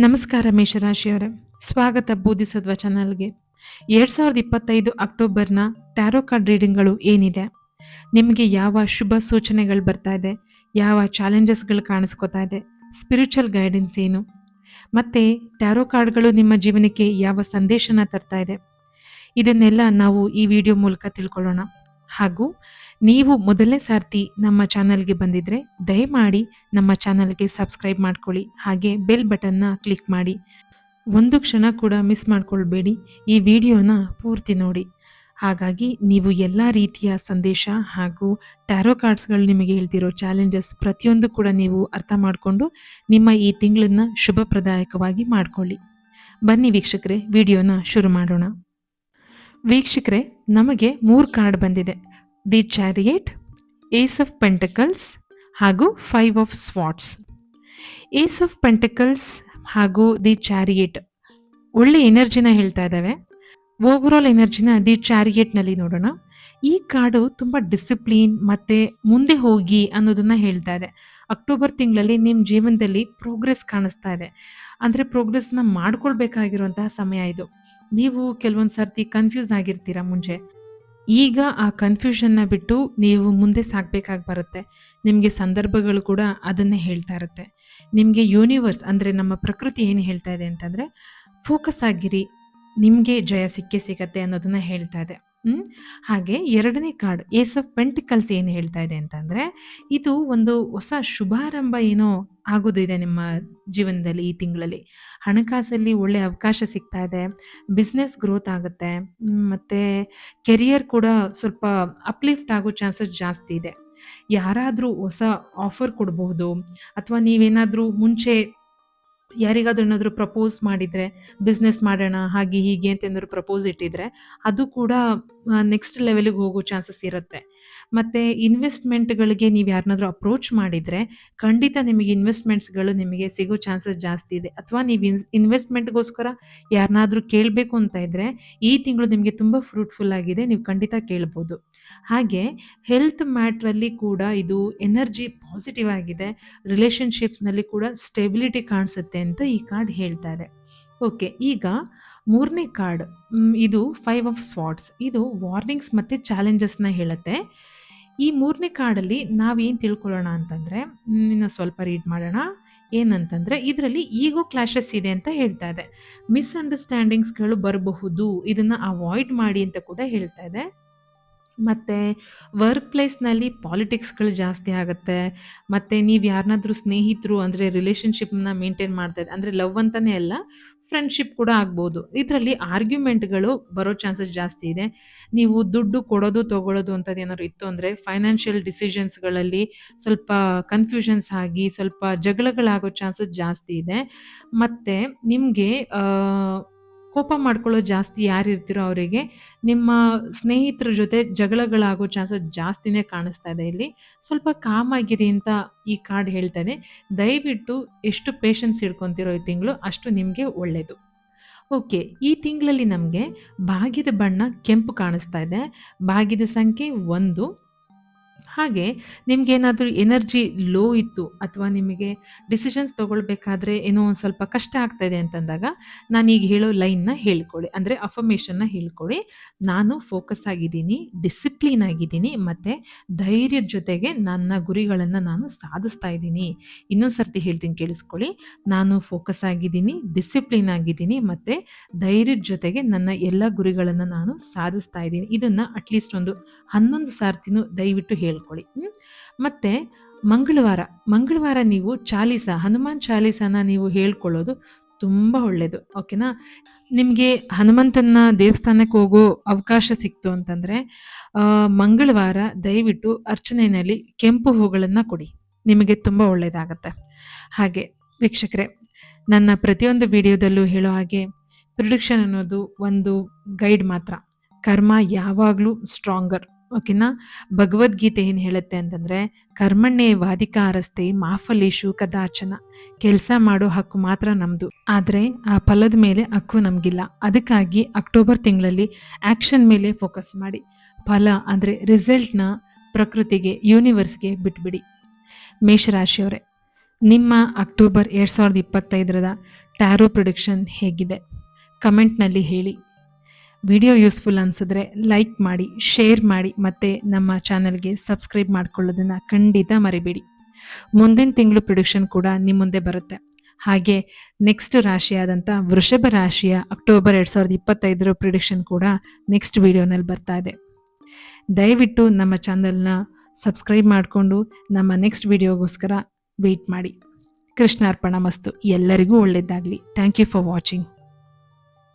ನಮಸ್ಕಾರ ಮೇಷರಾಶಿಯವರೇ, ಸ್ವಾಗತ ಬೋಧಿಸತ್ವ ಚಾನಲ್ಗೆ. 2025 ಅಕ್ಟೋಬರ್ನ ಟ್ಯಾರೋ ಕಾರ್ಡ್ ರೀಡಿಂಗ್ಗಳು ಏನಿದೆ, ನಿಮಗೆ ಯಾವ ಶುಭ ಸೂಚನೆಗಳು ಬರ್ತಾ ಇದೆ, ಯಾವ ಚಾಲೆಂಜಸ್ಗಳು ಕಾಣಿಸ್ಕೋತಾ ಇದೆ, ಸ್ಪಿರಿಚುವಲ್ ಗೈಡೆನ್ಸ್ ಏನು, ಮತ್ತು ಟ್ಯಾರೋ ಕಾರ್ಡ್ಗಳು ನಿಮ್ಮ ಜೀವನಕ್ಕೆ ಯಾವ ಸಂದೇಶನ ತರ್ತಾ ಇದೆ, ಇದನ್ನೆಲ್ಲ ನಾವು ಈ ವಿಡಿಯೋ ಮೂಲಕ ತಿಳ್ಕೊಳ್ಳೋಣ. ಹಾಗೂ ನೀವು ಮೊದಲನೇ ಸಾರ್ತಿ ನಮ್ಮ ಚಾನಲ್ಗೆ ಬಂದಿದ್ರೆ ದಯಮಾಡಿ ನಮ್ಮ ಚಾನಲ್ಗೆ ಸಬ್ಸ್ಕ್ರೈಬ್ ಮಾಡ್ಕೊಳ್ಳಿ, ಹಾಗೆ ಬೆಲ್ ಬಟನ್ನ ಕ್ಲಿಕ್ ಮಾಡಿ. ಒಂದು ಕ್ಷಣ ಕೂಡ ಮಿಸ್ ಮಾಡ್ಕೊಳ್ಬೇಡಿ, ಈ ವಿಡಿಯೋನ ಪೂರ್ತಿ ನೋಡಿ. ಹಾಗಾಗಿ ನೀವು ಎಲ್ಲ ರೀತಿಯ ಸಂದೇಶ ಹಾಗೂ ಟ್ಯಾರೋ ಕಾರ್ಡ್ಸ್ಗಳು ನಿಮಗೆ ಹೇಳ್ತಿರೋ ಚಾಲೆಂಜಸ್ ಪ್ರತಿಯೊಂದು ಕೂಡ ನೀವು ಅರ್ಥ ಮಾಡಿಕೊಂಡು ನಿಮ್ಮ ಈ ತಿಂಗಳನ್ನ ಶುಭಪ್ರದಾಯಕವಾಗಿ ಮಾಡಿಕೊಳ್ಳಿ. ಬನ್ನಿ ವೀಕ್ಷಕರೇ, ವಿಡಿಯೋನ ಶುರು ಮಾಡೋಣ. ವೀಕ್ಷಕರೇ, ನಮಗೆ 3 ಕಾರ್ಡ್ ಬಂದಿದೆ: the chariot, ace of pentacles ಹಾಗೂ 5 of swords. Ace of pentacles ಹಾಗೂ ದಿ ಚಾರಿಯೇಟ್ ಒಳ್ಳೆ ಎನರ್ಜಿನ ಹೇಳ್ತಾ ಇದ್ದಾವೆ. ಓವರಾಲ್ ಎನರ್ಜಿನ ದಿ ಚಾರಿಯೇಟ್ನಲ್ಲಿ ನೋಡೋಣ. ಈ ಕಾರ್ಡು ತುಂಬ ಡಿಸಿಪ್ಲಿನ್ ಮತ್ತು ಮುಂದೆ ಹೋಗಿ ಅನ್ನೋದನ್ನು ಹೇಳ್ತಾ ಇದೆ. ಅಕ್ಟೋಬರ್ ತಿಂಗಳಲ್ಲಿ ನಿಮ್ಮ ಜೀವನದಲ್ಲಿ ಪ್ರೋಗ್ರೆಸ್ ಕಾಣಿಸ್ತಾ ಇದೆ. ಅಂದರೆ ಪ್ರೋಗ್ರೆಸ್ನ ಮಾಡ್ಕೊಳ್ಬೇಕಾಗಿರುವಂತಹ ಸಮಯ ಇದು. ನೀವು ಕೆಲವೊಂದು ಸರ್ತಿ ಕನ್ಫ್ಯೂಸ್ ಆಗಿರ್ತೀರ ಮುಂಚೆ. ಈಗ ಆ ಕನ್ಫ್ಯೂಷನ್ನ ಬಿಟ್ಟು ನೀವು ಮುಂದೆ ಸಾಗಬೇಕಾಗಿ ಬರುತ್ತೆ. ನಿಮಗೆ ಸಂದರ್ಭಗಳು ಕೂಡ ಅದನ್ನೇ ಹೇಳ್ತಾ ಇರುತ್ತೆ. ನಿಮಗೆ ಯೂನಿವರ್ಸ್ ಅಂದರೆ ನಮ್ಮ ಪ್ರಕೃತಿ ಏನು ಹೇಳ್ತಾ ಇದೆ ಅಂತಂದರೆ, ಫೋಕಸ್ ಆಗಿರಿ, ನಿಮಗೆ ಜಯ ಸಿಕ್ಕೇ ಸಿಗತ್ತೆ ಅನ್ನೋದನ್ನು ಹೇಳ್ತಾ ಇದೆ. ಹಾಗೆ ಎರಡನೇ ಕಾರ್ಡ್ ಏಸ್ ಆಫ್ ಪೆಂಟಿಕಲ್ಸ್ ಏನು ಹೇಳ್ತಾ ಇದೆ ಅಂತಂದರೆ, ಇದು ಒಂದು ಹೊಸ ಶುಭಾರಂಭ ಏನೋ ಆಗೋದಿದೆ ನಿಮ್ಮ ಜೀವನದಲ್ಲಿ. ಈ ತಿಂಗಳಲ್ಲಿ ಹಣಕಾಸಲ್ಲಿ ಒಳ್ಳೆ ಅವಕಾಶ ಸಿಗ್ತಾ ಇದೆ, ಬಿಸ್ನೆಸ್ ಗ್ರೋತ್ ಆಗುತ್ತೆ, ಮತ್ತು ಕೆರಿಯರ್ ಕೂಡ ಸ್ವಲ್ಪ ಅಪ್ಲಿಫ್ಟ್ ಆಗೋ ಚಾನ್ಸಸ್ ಜಾಸ್ತಿ ಇದೆ. ಯಾರಾದರೂ ಹೊಸ ಆಫರ್ ಕೊಡಬಹುದು, ಅಥವಾ ನೀವೇನಾದರೂ ಮುಂಚೆ ಯಾರಿಗಾದ್ರೂ ಏನಾದರೂ ಪ್ರಪೋಸ್ ಮಾಡಿದರೆ, ಬಿಸ್ನೆಸ್ ಮಾಡೋಣ ಹಾಗೆ ಹೀಗೆ ಅಂತೇನಾದ್ರು ಪ್ರಪೋಸ್ ಇಟ್ಟಿದ್ರೆ ಅದು ಕೂಡ ನೆಕ್ಸ್ಟ್ ಲೆವೆಲಿಗೆ ಹೋಗೋ ಚಾನ್ಸಸ್ ಇರುತ್ತೆ. ಮತ್ತು ಇನ್ವೆಸ್ಟ್ಮೆಂಟ್ಗಳಿಗೆ ನೀವು ಯಾರನ್ನಾದ್ರೂ ಅಪ್ರೋಚ್ ಮಾಡಿದರೆ ಖಂಡಿತ ನಿಮಗೆ ಇನ್ವೆಸ್ಟ್ಮೆಂಟ್ಸ್ಗಳು ನಿಮಗೆ ಸಿಗೋ ಚಾನ್ಸಸ್ ಜಾಸ್ತಿ ಇದೆ. ಅಥವಾ ನೀವು ಇನ್ವೆಸ್ಟ್ಮೆಂಟ್ಗೋಸ್ಕರ ಯಾರನ್ನಾದ್ರೂ ಕೇಳಬೇಕು ಅಂತ ಇದ್ದರೆ ಈ ತಿಂಗಳು ನಿಮಗೆ ತುಂಬ ಫ್ರೂಟ್ಫುಲ್ ಆಗಿದೆ, ನೀವು ಖಂಡಿತ ಕೇಳ್ಬೋದು. ಹಾಗೆ ಹೆಲ್ತ್ ಮ್ಯಾಟ್ರಲ್ಲಿ ಕೂಡ ಇದು ಎನರ್ಜಿ ಪಾಸಿಟಿವ್ ಆಗಿದೆ. ರಿಲೇಷನ್ಶಿಪ್ಸ್ನಲ್ಲಿ ಕೂಡ ಸ್ಟೆಬಿಲಿಟಿ ಕಾಣಿಸುತ್ತೆ ಅಂತ ಈ ಕಾರ್ಡ್ ಹೇಳ್ತಾ ಇದೆ. ಓಕೆ, ಈಗ ಮೂರನೇ ಕಾರ್ಡ್ ಇದು 5 ಆಫ್ ಸ್ವಾಟ್ಸ್. ಇದು ವಾರ್ನಿಂಗ್ಸ್ ಮತ್ತು ಚಾಲೆಂಜಸ್ನ ಹೇಳುತ್ತೆ. ಈ ಮೂರನೇ ಕಾರ್ಡಲ್ಲಿ ನಾವೇನು ತಿಳ್ಕೊಳ್ಳೋಣ ಅಂತಂದರೆ, ಇನ್ನು ಸ್ವಲ್ಪ ರೀಡ್ ಮಾಡೋಣ. ಏನಂತಂದರೆ, ಇದರಲ್ಲಿ ಈಗೋ ಕ್ಲಾಶಸ್ ಇದೆ ಅಂತ ಹೇಳ್ತಾ ಇದೆ. ಮಿಸ್ಅಂಡರ್ಸ್ಟ್ಯಾಂಡಿಂಗ್ಸ್ಗಳು ಬರಬಹುದು, ಇದನ್ನು ಅವಾಯ್ಡ್ ಮಾಡಿ ಅಂತ ಕೂಡ ಹೇಳ್ತಾ ಇದೆ. ಮತ್ತು ವರ್ಕ್ ಪ್ಲೇಸ್ನಲ್ಲಿ ಪಾಲಿಟಿಕ್ಸ್ಗಳು ಜಾಸ್ತಿ ಆಗುತ್ತೆ. ಮತ್ತು ನೀವು ಯಾರನ್ನಾದ್ರೂ ಸ್ನೇಹಿತರು ಅಂದರೆ ರಿಲೇಷನ್ಶಿಪ್ನ ಮೇಂಟೈನ್ ಮಾಡ್ತಾ ಅಂದರೆ ಲವ್ ಅಂತಲೇ ಅಲ್ಲ, ಫ್ರೆಂಡ್ಶಿಪ್ ಕೂಡ ಆಗ್ಬೋದು. ಇದರಲ್ಲಿ ಆರ್ಗ್ಯುಮೆಂಟ್ಗಳು ಬರೋ ಚಾನ್ಸಸ್ ಜಾಸ್ತಿ ಇದೆ. ನೀವು ದುಡ್ಡು ಕೊಡೋದು ತೊಗೊಳ್ಳೋದು ಅಂಥದ್ದು ಏನಾದ್ರು ಇತ್ತು ಅಂದರೆ ಫೈನಾನ್ಷಿಯಲ್ ಡಿಸಿಷನ್ಸ್ಗಳಲ್ಲಿ ಸ್ವಲ್ಪ ಕನ್ಫ್ಯೂಷನ್ಸ್ ಆಗಿ ಸ್ವಲ್ಪ ಜಗಳಗಳಾಗೋ ಚಾನ್ಸಸ್ ಜಾಸ್ತಿ ಇದೆ. ಮತ್ತು ನಿಮಗೆ ಕೋಪ ಮಾಡ್ಕೊಳ್ಳೋ ಜಾಸ್ತಿ ಯಾರಿರ್ತೀರೋ ಅವರಿಗೆ ನಿಮ್ಮ ಸ್ನೇಹಿತರ ಜೊತೆ ಜಗಳಗಳಾಗೋ ಚಾನ್ಸಸ್ ಜಾಸ್ತಿನೇ ಕಾಣಿಸ್ತಾ ಇದೆ. ಇಲ್ಲಿ ಸ್ವಲ್ಪ ಕಾಮಾಗಿರಿ ಅಂತ ಈ ಕಾರ್ಡ್ ಹೇಳ್ತಾನೆ. ದಯವಿಟ್ಟು ಎಷ್ಟು ಪೇಷನ್ಸ್ ಇಟ್ಕೊತಿರೋ ಈ ತಿಂಗಳು ಅಷ್ಟು ನಿಮಗೆ ಒಳ್ಳೆಯದು. ಓಕೆ, ಈ ತಿಂಗಳಲ್ಲಿ ನಮಗೆ ಭಾಗ್ಯದ ಬಣ್ಣ ಕೆಂಪು ಕಾಣಿಸ್ತಾ ಇದೆ. ಭಾಗ್ಯದ ಸಂಖ್ಯೆ 1. ಹಾಗೆ ನಿಮಗೇನಾದರೂ ಎನರ್ಜಿ ಲೋ ಇತ್ತು ಅಥವಾ ನಿಮಗೆ ಡಿಸಿಷನ್ಸ್ ತೊಗೊಳ್ಬೇಕಾದ್ರೆ ಏನೋ ಒಂದು ಸ್ವಲ್ಪ ಕಷ್ಟ ಆಗ್ತಾಯಿದೆ ಅಂತಂದಾಗ ನಾನೀಗ ಹೇಳೋ ಲೈನ್ನ ಹೇಳ್ಕೊಳ್ಳಿ, ಅಂದರೆ ಅಫರ್ಮೇಷನ್ನ ಹೇಳ್ಕೊಳ್ಳಿ. ನಾನು ಫೋಕಸ್ ಆಗಿದ್ದೀನಿ, ಡಿಸಿಪ್ಲಿನ್ ಆಗಿದ್ದೀನಿ, ಮತ್ತು ಧೈರ್ಯದ ಜೊತೆಗೆ ನನ್ನ ಗುರಿಗಳನ್ನು ನಾನು ಸಾಧಿಸ್ತಾ ಇದ್ದೀನಿ. ಇನ್ನೊಂದು ಸರ್ತಿ ಹೇಳ್ತೀನಿ, ಕೇಳಿಸ್ಕೊಳ್ಳಿ. ನಾನು ಫೋಕಸ್ ಆಗಿದ್ದೀನಿ, ಡಿಸಿಪ್ಲಿನ್ ಆಗಿದ್ದೀನಿ, ಮತ್ತು ಧೈರ್ಯದ ಜೊತೆಗೆ ನನ್ನ ಎಲ್ಲ ಗುರಿಗಳನ್ನು ನಾನು ಸಾಧಿಸ್ತಾ ಇದ್ದೀನಿ. ಇದನ್ನು ಅಟ್ಲೀಸ್ಟ್ ಒಂದು 11 ಸಾರ್ತಿನೂ ದಯವಿಟ್ಟು ಹೇಳ್ಕೊಳ್ಳಿ. ಮತ್ತು ಮಂಗಳವಾರ ನೀವು ಹನುಮಾನ್ ಚಾಲೀಸನ ನೀವು ಹೇಳ್ಕೊಳ್ಳೋದು ತುಂಬ ಒಳ್ಳೆಯದು. ಓಕೆನಾ? ನಿಮಗೆ ಹನುಮಂತನ ದೇವಸ್ಥಾನಕ್ಕೆ ಹೋಗೋ ಅವಕಾಶ ಸಿಕ್ತು ಅಂತಂದರೆ ಮಂಗಳವಾರ ದಯವಿಟ್ಟು ಅರ್ಚನೆಯಲ್ಲಿ ಕೆಂಪು ಹೂಗಳನ್ನು ಕೊಡಿ, ನಿಮಗೆ ತುಂಬ ಒಳ್ಳೆಯದಾಗತ್ತೆ. ಹಾಗೆ ವೀಕ್ಷಕರೇ, ನನ್ನ ಪ್ರತಿಯೊಂದು ವಿಡಿಯೋದಲ್ಲೂ ಹೇಳೋ ಹಾಗೆ ಪ್ರಿಡಿಕ್ಷನ್ ಅನ್ನೋದು ಒಂದು ಗೈಡ್ ಮಾತ್ರ. ಕರ್ಮ ಯಾವಾಗಲೂ ಸ್ಟ್ರಾಂಗರ್. ಓಕೆನಾ? ಭಗವದ್ಗೀತೆ ಏನು ಹೇಳುತ್ತೆ ಅಂತಂದರೆ, ಕರ್ಮಣ್ಯೇವಾಧಿಕಾರಸ್ತೆ ಮಾ ಫಲೇಷು ಕದಾಚನ. ಕೆಲಸ ಮಾಡೋ ಹಕ್ಕು ಮಾತ್ರ ನಮ್ಮದು, ಆದರೆ ಆ ಫಲದ ಮೇಲೆ ಹಕ್ಕು ನಮಗಿಲ್ಲ. ಅದಕ್ಕಾಗಿ ಅಕ್ಟೋಬರ್ ತಿಂಗಳಲ್ಲಿ ಆ್ಯಕ್ಷನ್ ಮೇಲೆ ಫೋಕಸ್ ಮಾಡಿ. ಫಲ ಅಂದರೆ ರಿಸಲ್ಟ್ನ ಪ್ರಕೃತಿಗೆ, ಯೂನಿವರ್ಸ್ಗೆ ಬಿಟ್ಬಿಡಿ. ಮೇಷರಾಶಿಯವರೇ, ನಿಮ್ಮ ಅಕ್ಟೋಬರ್ 2025ರ ಟ್ಯಾರೋ ಪ್ರಿಡಿಕ್ಷನ್ ಹೇಗಿದೆ? ಕಮೆಂಟ್ನಲ್ಲಿ ಹೇಳಿ. ವಿಡಿಯೋ ಯೂಸ್ಫುಲ್ ಅನಿಸಿದ್ರೆ ಲೈಕ್ ಮಾಡಿ, ಶೇರ್ ಮಾಡಿ ಮತ್ತು ನಮ್ಮ ಚಾನಲ್ಗೆ ಸಬ್ಸ್ಕ್ರೈಬ್ ಮಾಡ್ಕೊಳ್ಳೋದನ್ನು ಖಂಡಿತ ಮರಿಬೇಡಿ. ಮುಂದಿನ ತಿಂಗಳು ಪ್ರಿಡಿಕ್ಷನ್ ಕೂಡ ನಿಮ್ಮ ಮುಂದೆ ಬರುತ್ತೆ. ಹಾಗೆ ನೆಕ್ಸ್ಟ್ ರಾಶಿಯಾದಂಥ ವೃಷಭ ರಾಶಿಯ ಅಕ್ಟೋಬರ್ 2025ರ ಪ್ರಿಡಿಕ್ಷನ್ ಕೂಡ ನೆಕ್ಸ್ಟ್ ವಿಡಿಯೋನಲ್ಲಿ ಬರ್ತಾ ಇದೆ. ದಯವಿಟ್ಟು ನಮ್ಮ ಚಾನಲ್ನ ಸಬ್ಸ್ಕ್ರೈಬ್ ಮಾಡಿಕೊಂಡು ನಮ್ಮ ನೆಕ್ಸ್ಟ್ ವಿಡಿಯೋಗೋಸ್ಕರ ವೆಯ್ಟ್ ಮಾಡಿ. ಕೃಷ್ಣಾರ್ಪಣ ಮಸ್ತು. ಎಲ್ಲರಿಗೂ ಒಳ್ಳೆಯದಾಗಲಿ. Thank you for watching.